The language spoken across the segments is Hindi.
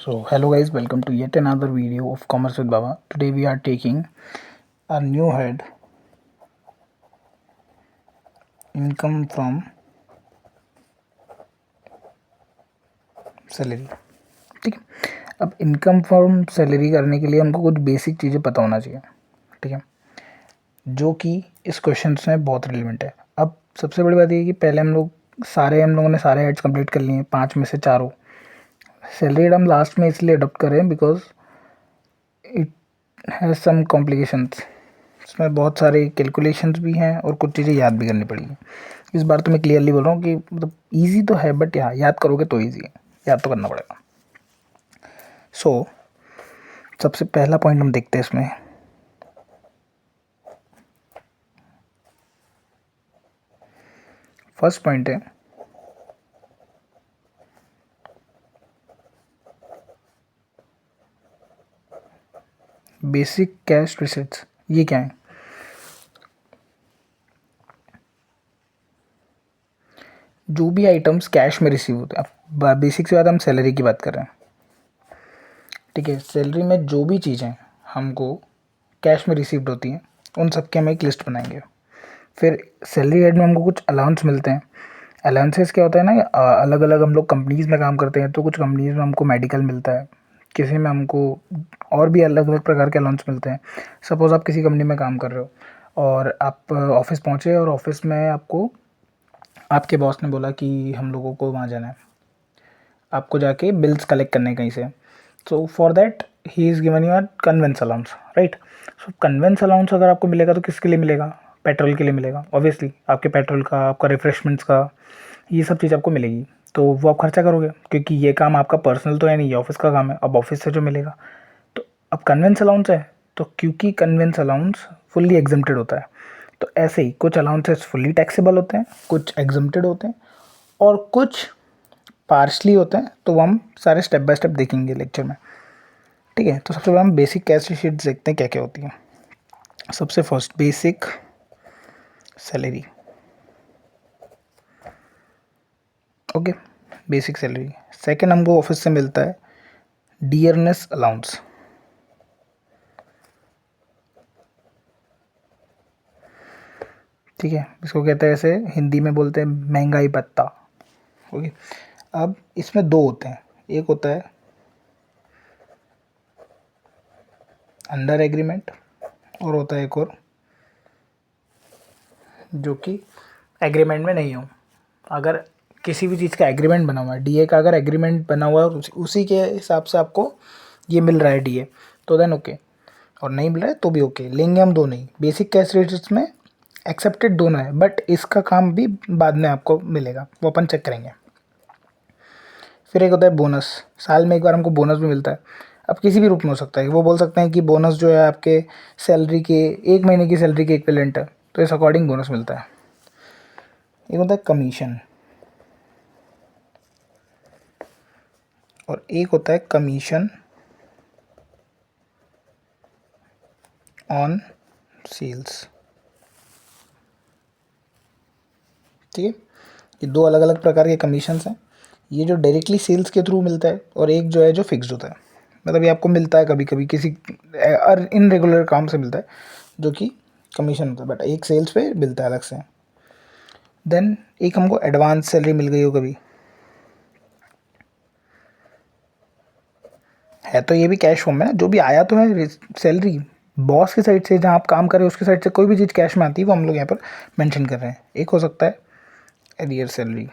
So hello guys, welcome to yet another video of Commerce with Baba. Today we are taking a new head, income from salary. ठीक है, अब इनकम फ्रॉम सैलरी करने के लिए हमको कुछ बेसिक चीज़ें पता होना चाहिए। ठीक है, जो कि इस क्वेश्चन में बहुत रिलेवेंट है। अब सबसे बड़ी बात ये है कि पहले हम लोगों ने सारे हेड्स कंप्लीट कर लिए हैं, 5 में से चारों। सैलरी हेड हम लास्ट में इसलिए अडोप्ट कर रहे हैं because it has some complications. इसमें बहुत सारे कैलकुलेशंस भी हैं और कुछ चीज़ें याद भी करनी पड़ेगी। इस बार तो मैं क्लियरली बोल रहा हूँ कि मतलब ईजी तो है, बट यहाँ याद करोगे तो ईजी है, याद तो करना पड़ेगा। सो सबसे पहला पॉइंट हम देखते हैं इसमें। फर्स्ट पॉइंट है बेसिक कैश रिसिट्स। ये क्या है? जो भी आइटम्स कैश में रिसीव होते हैं। अब बेसिक से बात हम सैलरी की बात कर रहे हैं। ठीक है, सैलरी में जो भी चीज़ें हमको कैश में रिसीव्ड होती हैं उन सब की हम एक लिस्ट बनाएंगे। फिर सैलरी हेड में हमको कुछ अलाउंस मिलते हैं। अलाउंसेस क्या होता है ना, अलग अलग हम लोग कंपनीज़ में काम करते हैं तो कुछ कंपनीज़ में हमको मेडिकल मिलता है, किसी में हमको और भी अलग अलग प्रकार के अलाउंस मिलते हैं। सपोज़ आप किसी कंपनी में काम कर रहे हो और आप ऑफिस पहुँचे और ऑफिस में आपको आपके बॉस ने बोला कि हम लोगों को वहाँ जाना है, आपको जाके बिल्स कलेक्ट करने कहीं से। So for that he is given you convince allowance, right. So convince allowance अगर आपको मिलेगा तो किसके लिए मिलेगा? पेट्रोल के लिए मिलेगा, ऑब्वियसली आपके पेट्रोल का, आपका रिफ्रेशमेंट्स का, ये सब चीज़ आपको मिलेगी। तो वो आप खर्चा करोगे क्योंकि ये काम आपका पर्सनल तो है नहीं, ये ऑफिस का काम है। अब ऑफिस से जो मिलेगा, तो अब कन्वेंस अलाउंस है तो क्योंकि कन्वेंस अलाउंस फुल्ली एग्जम्प्टेड होता है, तो ऐसे ही कुछ अलाउंसेस फुल्ली टैक्सेबल होते हैं, कुछ एग्जम्प्टेड होते हैं और कुछ पार्शली होते हैं। तो वो हम सारे स्टेप बाय स्टेप देखेंगे लेक्चर में। ठीक है, तो सबसे पहले हम बेसिक कैश शीट्स देखते हैं क्या क्या होती है। सबसे first basic salary. Okay, basic salary. Second हमको ऑफिस से मिलता है डियरनेस अलाउंस। ठीक है, इसको कहते हैं, ऐसे हिंदी में बोलते हैं महंगाई भत्ता। ओके, अब इसमें दो होते हैं, एक होता है अंडर एग्रीमेंट और होता है एक और जो कि एग्रीमेंट में नहीं हो। अगर किसी भी चीज़ का एग्रीमेंट बना हुआ है, डीए का अगर एग्रीमेंट बना हुआ है और उसी के हिसाब से आपको ये मिल रहा है डीए, तो देन ओके, और नहीं मिल रहा है तो भी ओके। लेंगे हम दोनों ही। बेसिक कैश रेट्स में एक्सेप्टेड दोनों है, बट इसका काम भी बाद में आपको मिलेगा, वो अपन चेक करेंगे। फिर एक होता है बोनस। साल में एक बार हमको बोनस भी मिलता है। अब किसी भी रूप में हो सकता है, वो बोल सकते हैं कि बोनस जो है आपके सैलरी के 1 महीने की सैलरी के इक्विवेलेंट है, तो इस अकॉर्डिंग बोनस मिलता है। एक होता है कमीशन और एक होता है कमीशन ऑन सेल्स। ठीक है, ये दो अलग अलग प्रकार के कमीशंस हैं। ये जो डायरेक्टली सेल्स के थ्रू मिलता है और एक जो है जो फिक्स्ड होता है। मतलब ये आपको मिलता है कभी कभी किसी इनरेगुलर काम से मिलता है जो कि कमीशन होता है, बट एक सेल्स पे मिलता है अलग से। देन एक हमको एडवांस सैलरी मिल गई हो कभी, है तो ये भी कैश फॉर्म में ना, जो भी आया तो है सैलरी बॉस की साइड से, जहाँ आप काम कर रहे हो उसकी साइड से कोई भी चीज़ कैश में आती है वो हम लोग यहाँ पर मेंशन कर रहे हैं। एक हो सकता है एरियर सैलरी,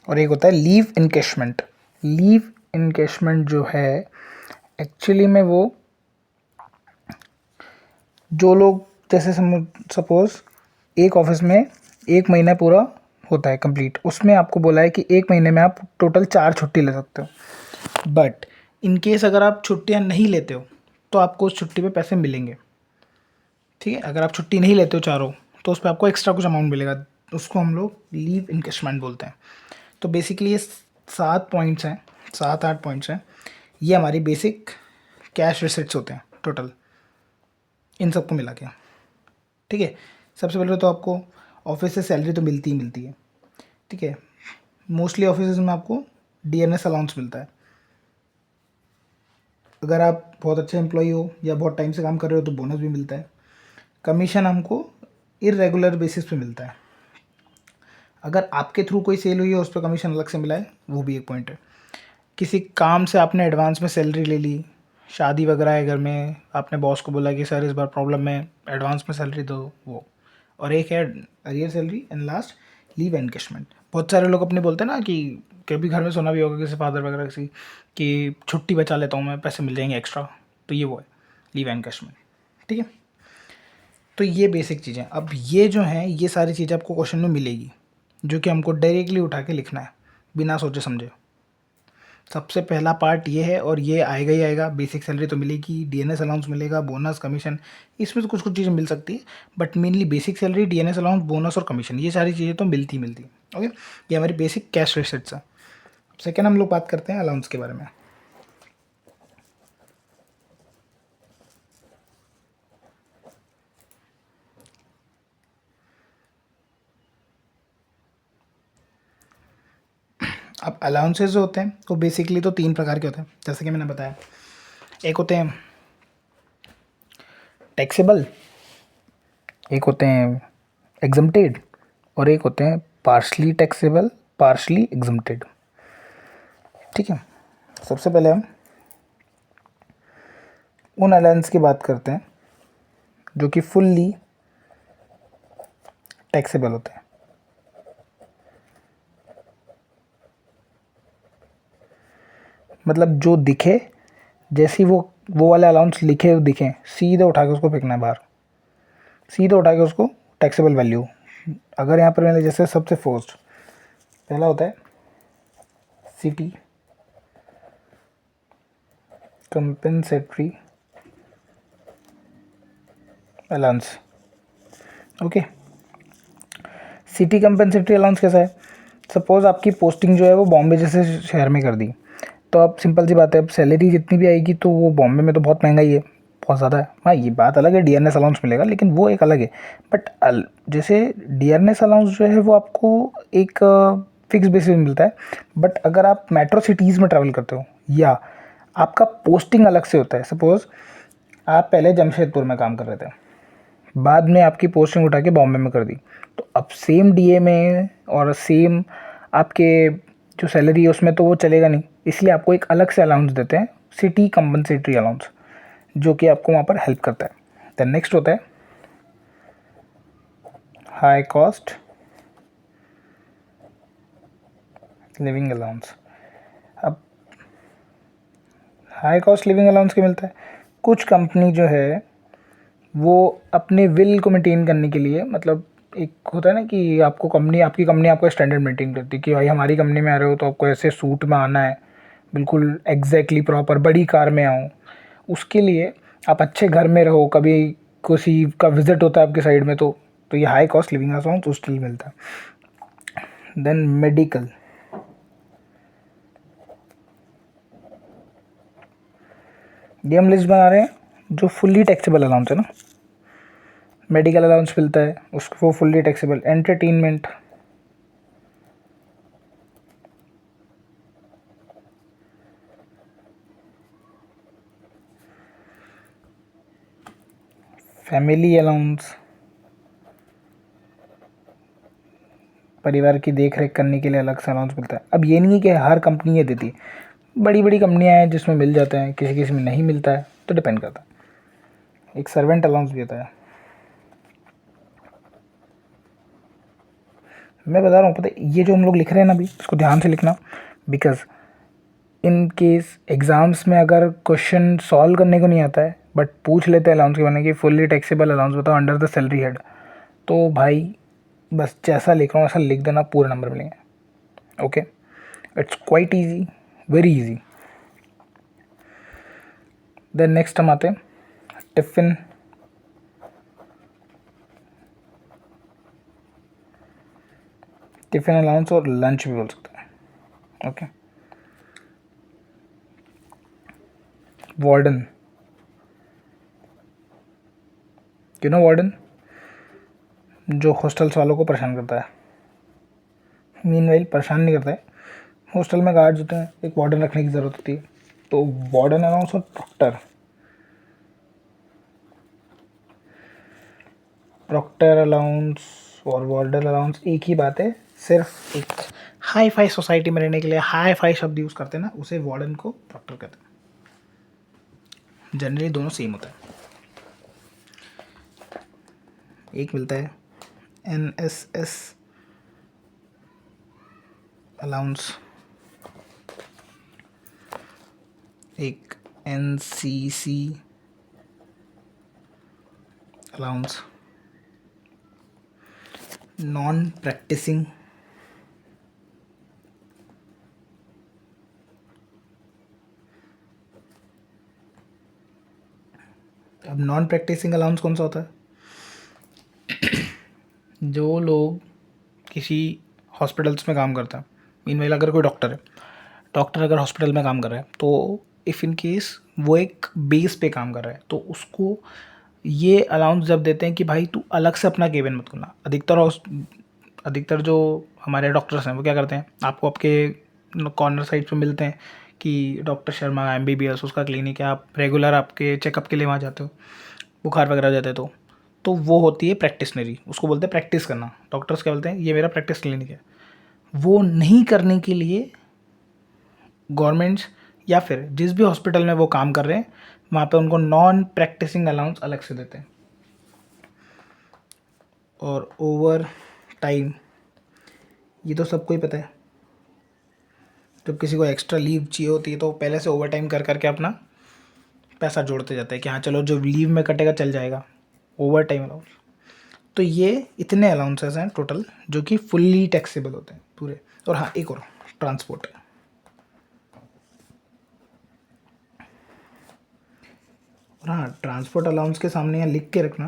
और एक होता है लीव इनकैशमेंट। लीव इनकैशमेंट जो है एक्चुअली में वो जो लोग, जैसे सपोज एक ऑफिस में 1 महीना पूरा होता है कंप्लीट, उसमें आपको बोला है कि 1 महीने में आप टोटल 4 छुट्टी ले सकते हो। बट इन केस अगर आप छुट्टियां नहीं लेते हो तो आपको उस छुट्टी पे पैसे मिलेंगे। ठीक है, अगर आप छुट्टी नहीं लेते हो चारों तो उस पर आपको एक्स्ट्रा कुछ अमाउंट मिलेगा, उसको हम लोग लीव इनकैशमेंट बोलते हैं। तो बेसिकली ये 7 पॉइंट्स हैं, 7-8 पॉइंट्स हैं। ये हमारी बेसिक कैश रिसिट्स होते हैं टोटल। इन सबको मिला के, ठीक है। सबसे पहले तो आपको ऑफिस से सैलरी तो मिलती ही मिलती है, ठीक है। मोस्टली ऑफिस में आपको डीएनएस अलाउंस मिलता है। अगर आप बहुत अच्छे एम्प्लॉई हो या बहुत टाइम से काम कर रहे हो तो बोनस भी मिलता है। कमीशन हमको इरेगुलर बेसिस पे मिलता है। अगर आपके थ्रू कोई सेल हुई है उस पर कमीशन अलग से मिला है, वो भी एक पॉइंट है। किसी काम से आपने एडवांस में सैलरी ले ली, शादी वगैरह है घर में, आपने बॉस को बोला कि सर इस बार प्रॉब्लम है, एडवांस में सैलरी दो, वो। और एक है arrear salary, and last leave encashment. बहुत सारे लोग अपने बोलते हैं ना कि कभी घर में सुना भी होगा किसी फादर वगैरह किसी कि छुट्टी बचा लेता हूँ मैं, पैसे मिल जाएंगे एक्स्ट्रा, तो ये वो है लीव एनकेशमेंट, ठीक है। तो ये बेसिक चीज़ें। अब ये जो हैं ये सारी चीज़ें आपको क्वेश्चन में मिलेगी, जो कि हमको डायरेक्टली उठा के लिखना है बिना सोचे समझे। सबसे पहला पार्ट ये है, और ये आएगा ही आएगा। बेसिक सैलरी तो मिलेगी, डीएनएस अलाउंस मिलेगा, बोनस, कमीशन, इसमें तो कुछ कुछ चीज़ें मिल सकती है, but mainly basic salary, DNS allowance, bonus और कमीशन, ये सारी चीज़ें तो मिलती ही मिलती है। ओके, ये हमारी बेसिक कैश रेसिट्स है। सेकेंड हम लोग बात करते हैं अलाउंस के बारे में। अब अलाउंसेज जो होते हैं वो बेसिकली तो तीन प्रकार के होते हैं, जैसे कि मैंने बताया। एक होते हैं टैक्सेबल, एक होते हैं एग्जम्प्टेड, और एक होते हैं पार्शली टैक्सेबल, पार्शली एग्जम्प्टेड, ठीक है। सबसे पहले हम उन अलाउंस की बात करते हैं जो कि फुल्ली टैक्सेबल होते हैं। मतलब जो दिखे, जैसी वो वाले अलाउंस लिखे दिखें, सीधे उठा के उसको फेंकना है बाहर, सीधे उठा के उसको टैक्सेबल वैल्यू। अगर यहाँ पर मैंने जैसे सबसे फर्स्ट पहला होता है city compensatory allowance. Okay, city compensatory allowance कैसा है? सपोज़ आपकी पोस्टिंग जो है वो बॉम्बे जैसे शहर में कर दी, तो अब सिंपल सी बात है, अब सैलरी जितनी भी आएगी तो वो बॉम्बे में तो बहुत महंगा ही है, बहुत ज़्यादा है। हाँ, ये बात अलग है, डीआरएस अलाउंस मिलेगा, लेकिन वो एक अलग है। बट जैसे डीआरएस अलाउंस जो है वो आपको एक फिक्स बेसिस में मिलता है। बट अगर आप मेट्रो सिटीज़ में ट्रैवल करते हो या आपका पोस्टिंग अलग से होता है, सपोज़ आप पहले जमशेदपुर में काम कर रहे थे, बाद में आपकी पोस्टिंग उठा के बॉम्बे में कर दी, तो अब सेम डीए में और सेम आपके जो सैलरी है उसमें तो वो चलेगा नहीं, इसलिए आपको एक अलग से अलाउंस देते हैं, सिटी कंपनसेटरी अलाउंस, जो कि आपको वहाँ पर हेल्प करता है। देन नेक्स्ट होता है हाई कॉस्ट लिविंग अलाउंस। अब हाई कॉस्ट लिविंग अलाउंस क्या मिलता है? कुछ कंपनी जो है वो अपने विल को मेंटेन करने के लिए, मतलब एक होता है ना कि आपको कंपनी, आपकी कंपनी आपको स्टैंडर्ड मेंटेन करती है कि भाई हमारी कंपनी में आ रहे हो तो आपको ऐसे सूट में आना है, बिल्कुल एग्जैक्टली प्रॉपर, बड़ी कार में आओ, उसके लिए आप अच्छे घर में रहो, कभी किसी का विजिट होता है आपके साइड में तो ये हाई कॉस्ट लिविंग अलाउंस उस स्टिल मिलता है। देन मेडिकल, ये हम लिस्ट बना रहे हैं जो फुल्ली टैक्सेबल अलाउंस है ना। मेडिकल अलाउंस मिलता है उसको, वो fully taxable. Entertainment, family allowance, परिवार की देख रेख करने के लिए अलग से अलाउंस मिलता है। अब ये नहीं है कि हर कंपनी ये देती है, बड़ी बड़ी कंपनियां हैं जिसमें मिल जाते हैं, किसी किसी में नहीं मिलता है, तो डिपेंड करता है। एक सर्वेंट अलाउंस भी होता है। मैं बता रहा हूँ, पता है ये जो हम लोग लिख रहे हैं ना अभी, इसको ध्यान से लिखना, बिकॉज इन केस एग्ज़ाम्स में अगर क्वेश्चन सॉल्व करने को नहीं आता है बट पूछ लेते हैं अलाउंस के बारे में कि फुल्ली टैक्सेबल अलाउंस बताओ अंडर द सैलरी हेड, तो भाई बस जैसा लिख रहा हूँ ऐसा लिख देना, पूरे नंबर मिलेंगे। Okay, it's quite easy, very easy. Then next हम आते हैं टिफ़िन, टिफ़िन अलाउंस और लंच भी बोल सकते हैं। Okay, warden, you know warden, जो हॉस्टल्स वालों को परेशान करता है। मीनवाइल परेशान नहीं करता है, हॉस्टल में गार्ड्स होते हैं, एक वार्डन रखने की ज़रूरत होती है, तो वार्डन अलाउंस और प्रॉक्टर अलाउंस और वार्डन अलाउंस एक ही बात है, सिर्फ एक हाई फाई सोसाइटी में रहने के लिए हाई फाई शब्द यूज़ करते हैं ना, उसे वार्डन को प्रॉक्टर कहते हैं। जनरली दोनों सेम होता है। एक मिलता है NSS अलाउंस, एक NCC अलाउंस। नॉन प्रैक्टिसिंग अब नॉन प्रैक्टिसिंग अलाउंस कौन सा होता है? जो लोग किसी हॉस्पिटल्स में काम करता है, मीनवाइल अगर कोई डॉक्टर अगर हॉस्पिटल में काम कर रहा है, तो इफ़ इन केस वो एक बेस पे काम कर रहा है, तो उसको ये अलाउंस जब देते हैं कि भाई तू अलग से अपना केबिन मत करना। अधिकतर जो हमारे डॉक्टर्स हैं वो क्या करते हैं, आपको आपके कॉर्नर साइड पे मिलते हैं कि डॉक्टर शर्मा MBBS उसका क्लिनिक है, आप रेगुलर आपके चेकअप के लिए वहाँ जाते हो, बुखार वगैरह जाते हैं तो वो होती है प्रैक्टिसनरी, उसको बोलते हैं प्रैक्टिस करना। डॉक्टर्स क्या बोलते हैं, ये मेरा प्रैक्टिस क्लिनिक है। वो नहीं करने के लिए गवर्नमेंट्स या फिर जिस भी हॉस्पिटल में वो काम कर रहे हैं वहाँ पे उनको नॉन प्रैक्टिसिंग अलाउंस अलग से देते हैं। और ओवर टाइम, ये तो सबको ही पता है, जब किसी को एक्स्ट्रा लीव चाहिए होती है तो पहले से ओवर टाइम कर करके अपना पैसा जोड़ते जाते हैं कि हाँ चलो जो लीव में कटेगा चल जाएगा, ओवर टाइम अलाउंस। तो ये इतने अलाउंसेस हैं टोटल जो कि फुल्ली टैक्सेबल होते हैं पूरे। और हाँ एक और ट्रांसपोर्ट है। और हाँ ट्रांसपोर्ट अलाउंस के सामने यहाँ लिख के रखना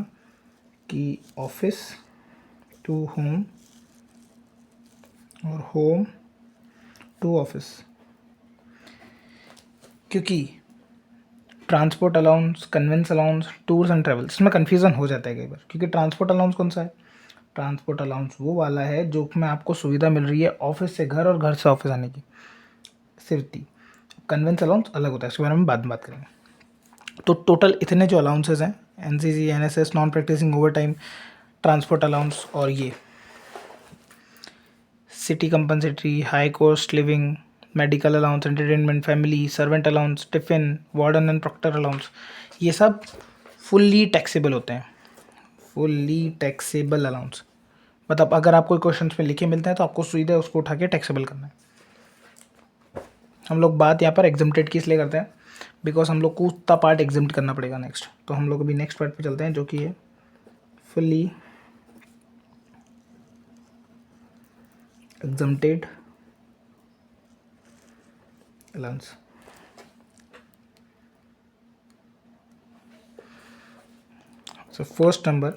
कि ऑफिस टू होम और होम टू ऑफिस, क्योंकि transport allowance, convince allowance, tours and travels, इसमें कन्फ्यूज़न हो जाता है कई बार। क्योंकि ट्रांसपोर्ट अलाउंस कौन सा है? ट्रांसपोर्ट अलाउंस वो वाला है जो में आपको सुविधा मिल रही है ऑफिस से घर और घर से ऑफिस आने की, सिर्फ थी। कन्वेंस अलाउंस अलग होता है, इसके बारे में बाद में बात करेंगे। तो टोटल इतने जो अलाउंसेस हैं, NCC, NSS, non practising, overtime, transport allowance, और ये city compensatory, high cost living, medical allowance, entertainment, family, servant allowance, tiffin, warden and proctor allowance, ये सब फुल्ली टैक्सेबल होते हैं। फुल्ली टैक्सेबल अलाउंस मतलब अगर आपको क्वेश्चन में लिखे मिलते हैं तो आपको सीधे उसको उठा के टैक्सेबल करना है। हम लोग बात यहाँ पर एग्जम्प्टेड की इसलिए करते हैं बिकॉज हम लोग को उतना पार्ट एग्जम्प्ट करना पड़ेगा नेक्स्ट। तो हम लोग अभी नेक्स्ट पार्ट पे चलते हैं जो कि है fully exempted allowance. So first number,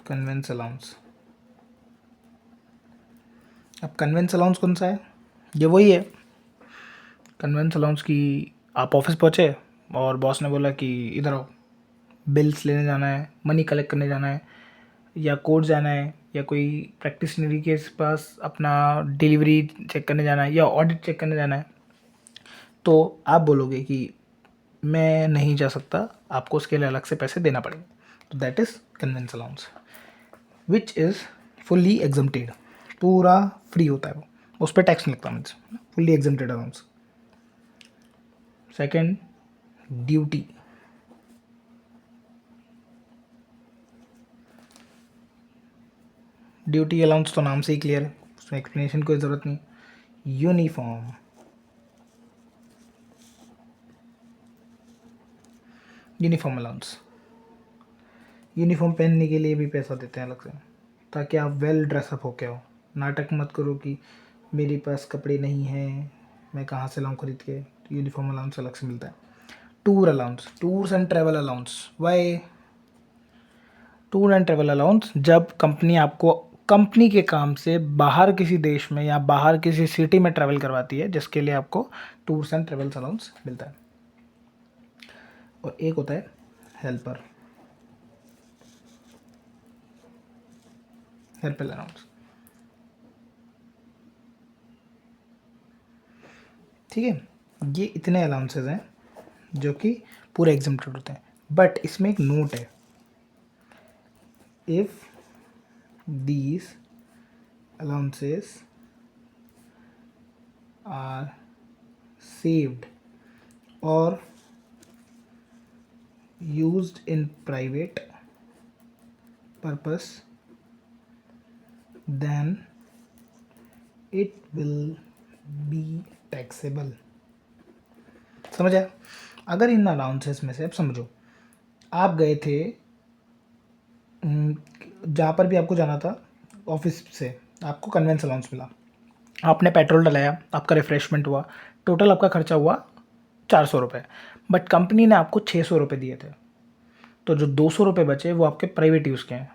convince allowance. अब कन्वेंस अलाउंस कौन सा है? ये वही है कन्वेंस अलाउंस की आप ऑफिस पहुँचे और बॉस ने बोला कि इधर आओ, बिल्स लेने जाना है, मनी कलेक्ट करने जाना है, या कोर्ट जाना है, या कोई प्रैक्टिशनरी के पास अपना डिलीवरी चेक करने जाना है, या ऑडिट चेक करने जाना है, तो आप बोलोगे कि मैं नहीं जा सकता, आपको उसके लिए अलग से पैसे देना पड़ेगा। तो that is convince allowance which is fully exempted, पूरा फ्री होता है वो, उस पर टैक्स नहीं लगता, means fully exempted allowance. Second, duty. Duty allowance तो नाम से ही क्लियर है, उसमें एक्सप्लेनेशन कोई ज़रूरत नहीं। यूनिफॉर्म, यूनिफॉर्म अलाउंस, यूनिफॉर्म पहनने के लिए भी पैसा देते हैं अलग से ताकि आप वेल ड्रेसअप होके आओ। नाटक मत करो कि मेरे पास कपड़े नहीं हैं, मैं कहाँ से लाऊं खरीद के। यूनिफॉर्म अलाउंस अलग से मिलता है। Tour allowance, tours and travel allowance. Why tour and travel allowance? जब कंपनी आपको कंपनी के काम से बाहर किसी देश में या बाहर किसी सिटी में ट्रैवल करवाती है, जिसके लिए आपको टूर्स एंड ट्रेवल्स अलाउंस मिलता है। और एक होता है हेल्पर अलाउंस। ठीक है, ये इतने अलाउंसेस हैं जो कि पूरे एग्जम्प्टेड होते हैं। बट इसमें एक नोट है, if these allowances are saved or used in private purpose, then it will be taxable। समझ आया? अगर इन अलाउंसेस में से, अब समझो आप गए थे जहाँ पर भी आपको जाना था, ऑफिस से आपको कन्वेंस अलाउंस मिला, आपने पेट्रोल डलाया, आपका रिफ्रेशमेंट हुआ, टोटल आपका खर्चा हुआ 400 रुपये, बट कंपनी ने आपको 600 रुपये दिए थे। तो जो 200 रुपये बचे वो आपके प्राइवेट यूज़ के हैं।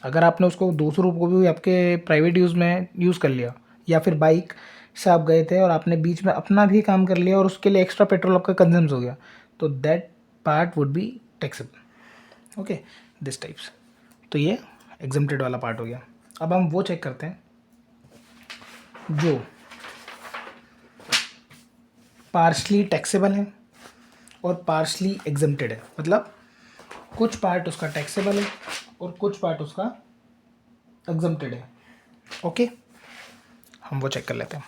अगर आपने उसको 200 रुपये को भी आपके प्राइवेट यूज़ में यूज़ कर लिया, या फिर बाइक से आप गए थे और आपने बीच में अपना भी काम कर लिया और उसके लिए एक्स्ट्रा पेट्रोल आपका कंज्यूम्स हो गया, तो that part would be taxable. Okay, this types. तो ये एग्जम्प्टेड वाला पार्ट हो गया। अब हम वो चेक करते हैं जो पार्शली टैक्सेबल है और पार्शली एग्जम्प्टेड है, मतलब कुछ पार्ट उसका टैक्सेबल है और कुछ पार्ट उसका एग्जम्प्टेड है। ओके, हम वो चेक कर लेते हैं।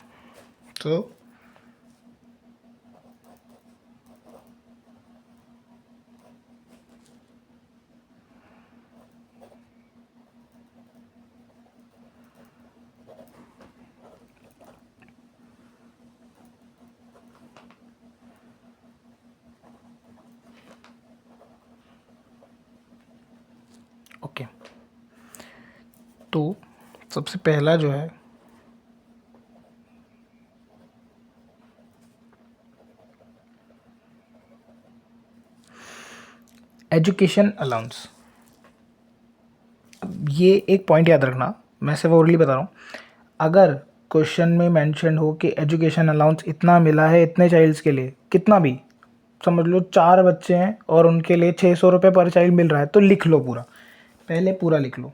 तो ओके, तो सबसे पहला जो है एजुकेशन अलाउंस। ये एक पॉइंट याद रखना, मैं सिर्फ ओरली बता रहा हूँ। अगर क्वेश्चन में मेंशन हो कि एजुकेशन अलाउंस इतना मिला है इतने चाइल्ड्स के लिए, कितना भी समझ लो 4 बच्चे हैं और उनके लिए 600 रुपये पर चाइल्ड मिल रहा है, तो लिख लो पूरा, पहले पूरा लिख लो।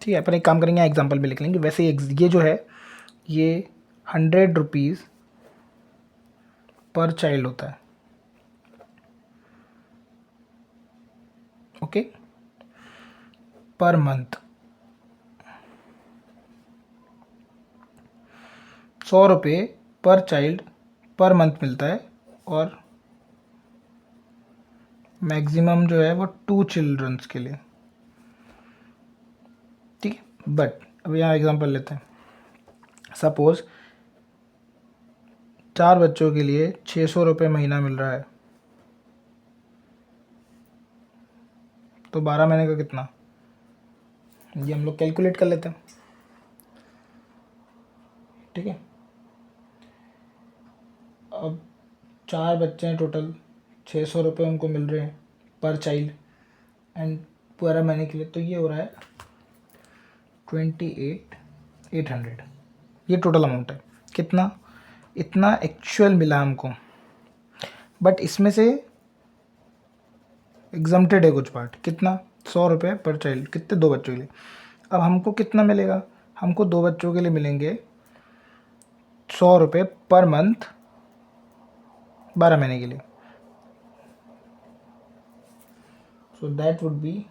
ठीक है, अपन एक काम करेंगे, एग्जाम्पल में लिख लेंगे। वैसे ये जो है ये 100 रुपीज़ पर चाइल्ड होता है। ओके, पर मंथ 100 रुपये पर चाइल्ड पर मंथ मिलता है, और मैक्सिमम जो है वो 2 चिल्ड्रंस के लिए। ठीक है, बट अब यहाँ एग्जांपल लेते हैं। सपोज 4 बच्चों के लिए 600 रुपये महीना मिल रहा है, तो 12 महीने का कितना, ये हम लोग कैलकुलेट कर लेते हैं। ठीक है, अब 4 बच्चे हैं टोटल, 600 रुपये उनको मिल रहे हैं पर चाइल्ड एंड 12 महीने के लिए, तो ये हो रहा है 28,800। ये टोटल अमाउंट है। कितना, इतना एक्चुअल मिला हमको, बट इसमें से एग्जम्प्टेड है कुछ पार्ट। कितना, 100 रुपये पर चाइल्ड, कितने, 2 बच्चों के लिए। अब हमको कितना मिलेगा, हमको 2 बच्चों के लिए मिलेंगे 100 रुपये पर मंथ 12 महीने के लिए। So that would be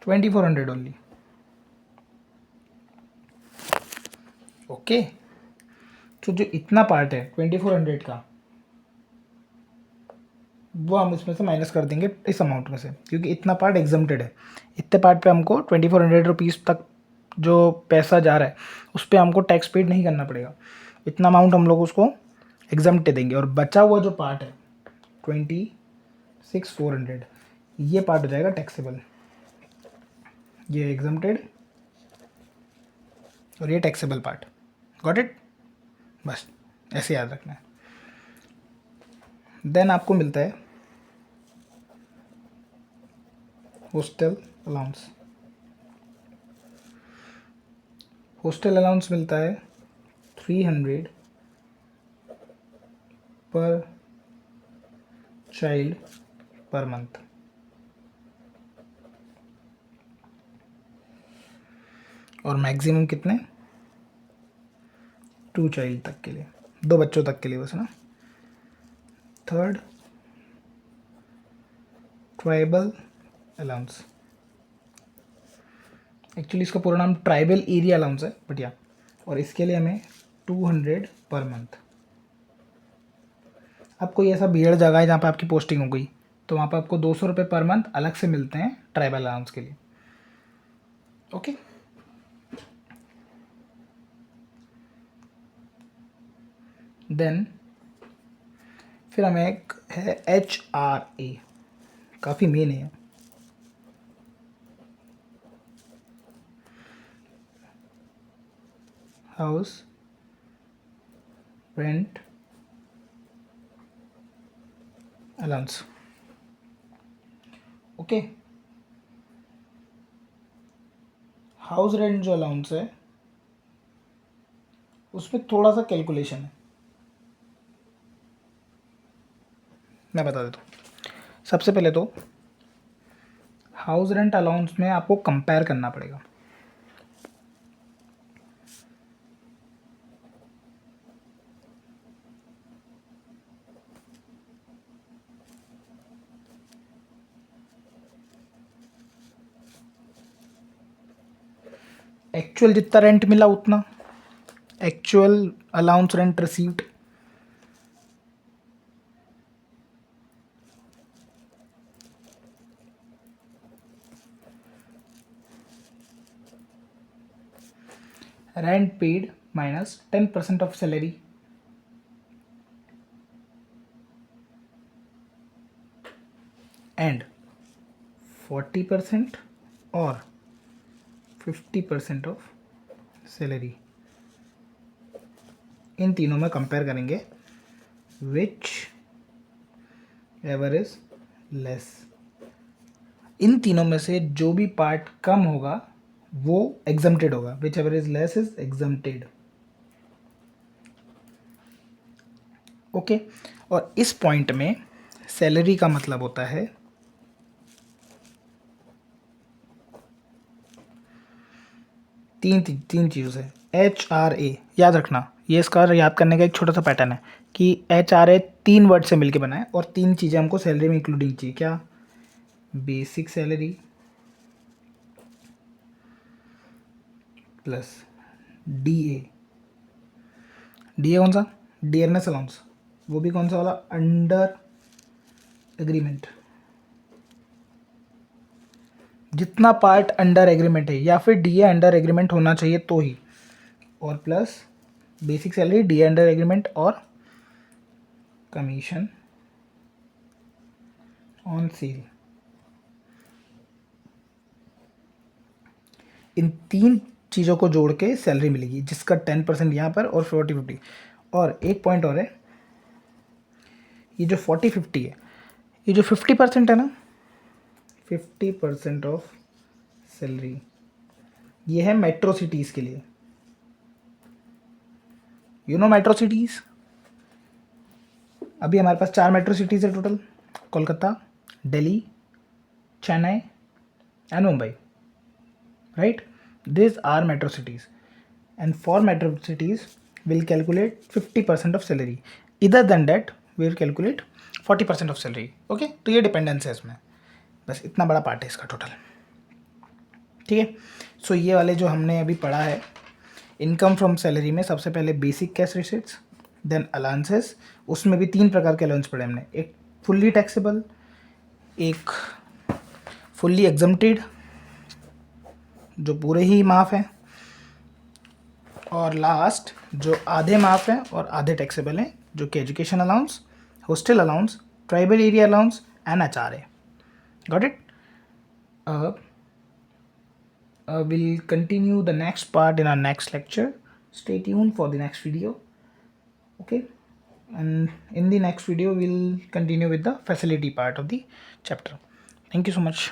2400 only. Okay, तो जो इतना पार्ट है 2400 का, वो हम इसमें से माइनस कर देंगे इस अमाउंट में से, क्योंकि इतना पार्ट एग्जम्प्टेड है। इतने पार्ट पे हमको 2400 रुपीज़ तक जो पैसा जा रहा है उस पर हमको टैक्स पेड नहीं करना पड़ेगा। इतना अमाउंट हम लोग उसको एग्जम्प्ट देंगे, और बचा हुआ जो पार्ट है 26,400, ये पार्ट हो जाएगा टैक्सेबल। ये एग्जम्प्टेड और ये टैक्सेबल पार्ट। Got it? बस ऐसे याद रखना है। देन आपको मिलता है हॉस्टल अलाउंस। हॉस्टल अलाउंस मिलता है 300 पर चाइल्ड पर मंथ। और मैक्सिमम कितने? 2 चाइल्ड तक के लिए, 2 बच्चों तक के लिए बस ना। Third, tribal allowance. एक्चुअली इसका पूरा नाम ट्राइबल एरिया अलाउंस है, बट या, और इसके लिए हमें 200 पर मंथ। अब कोई ऐसा भीड़ जगह है जहाँ पे आपकी पोस्टिंग हो गई, तो वहाँ पे आपको 200 रुपये पर मंथ अलग से मिलते हैं ट्राइबल अलाउंस के लिए। ओके, देन फिर हमें एक है HRA, काफ़ी मेन है। House rent allowance. Okay, house rent जो अलाउंस है उसमें थोड़ा सा कैलकुलेशन है, मैं बता देता हूँ। सबसे पहले तो हाउस रेंट अलाउंस में आपको कंपेयर करना पड़ेगा। एक्चुअल जितना रेंट मिला उतना, actual allowance rent received, rent paid minus 10% of salary, and 40% और 50% ऑफ सैलरी। इन तीनों में कंपेयर करेंगे, विच एवर इज लेस। इन तीनों में से जो भी पार्ट कम होगा वो एग्जम्प्टेड होगा, which ever is less is exempted. Okay, और इस पॉइंट में सैलरी का मतलब होता है तीन चीज़ों से। HRA याद रखना, ये इसका याद करने का एक छोटा सा पैटर्न है कि HRA 3 वर्ड से मिलके बना है और 3 चीज़ें हमको सैलरी में इंक्लूडिंग चाहिए। क्या? Basic salary plus DA। DA कौन सा? Dearness allowance. वो भी कौन सा वाला? Under agreement. जितना पार्ट अंडर एग्रीमेंट है या फिर DA अंडर एग्रीमेंट होना चाहिए तो ही, और plus basic salary, DA under agreement और कमीशन ऑन सेल। इन 3 चीज़ों को जोड़ के सैलरी मिलेगी, जिसका 10% यहाँ पर और 40-50। और एक पॉइंट और है, ये जो 40-50 है, ये जो 50% है ना, 50% ऑफ सैलरी, ये है मेट्रो सिटीज़ के लिए। यू नो मेट्रो सिटीज़, अभी हमारे पास 4 मेट्रो सिटीज़ है total: Kolkata, Delhi, Chennai and Mumbai, right? These are metro cities, and for metro cities we'll calculate 50% of salary. Other than that we'll calculate 40% of salary. Okay, तो ये डिपेंडेंस है इसमें, बस इतना बड़ा पार्ट है इसका टोटल। ठीक है, सो ये वाले जो हमने अभी पढ़ा है इनकम फ्रॉम सैलरी में, सबसे पहले basic cash receipts, then allowances. उसमें भी 3 प्रकार के अलाउंस पढ़े हमने, एक फुल्ली टैक्सेबल, एक फुल्ली एग्जम्प्टेड जो पूरे ही माफ़ हैं, और लास्ट जो आधे माफ़ हैं और आधे टैक्सेबल हैं, जो कि education allowance, hostel allowance, tribal area allowance and HRA। Got it? We'll continue the next part in our next lecture. Stay tuned for the next video. Okay, and in the next video we'll continue with the facility part of the chapter. Thank you so much.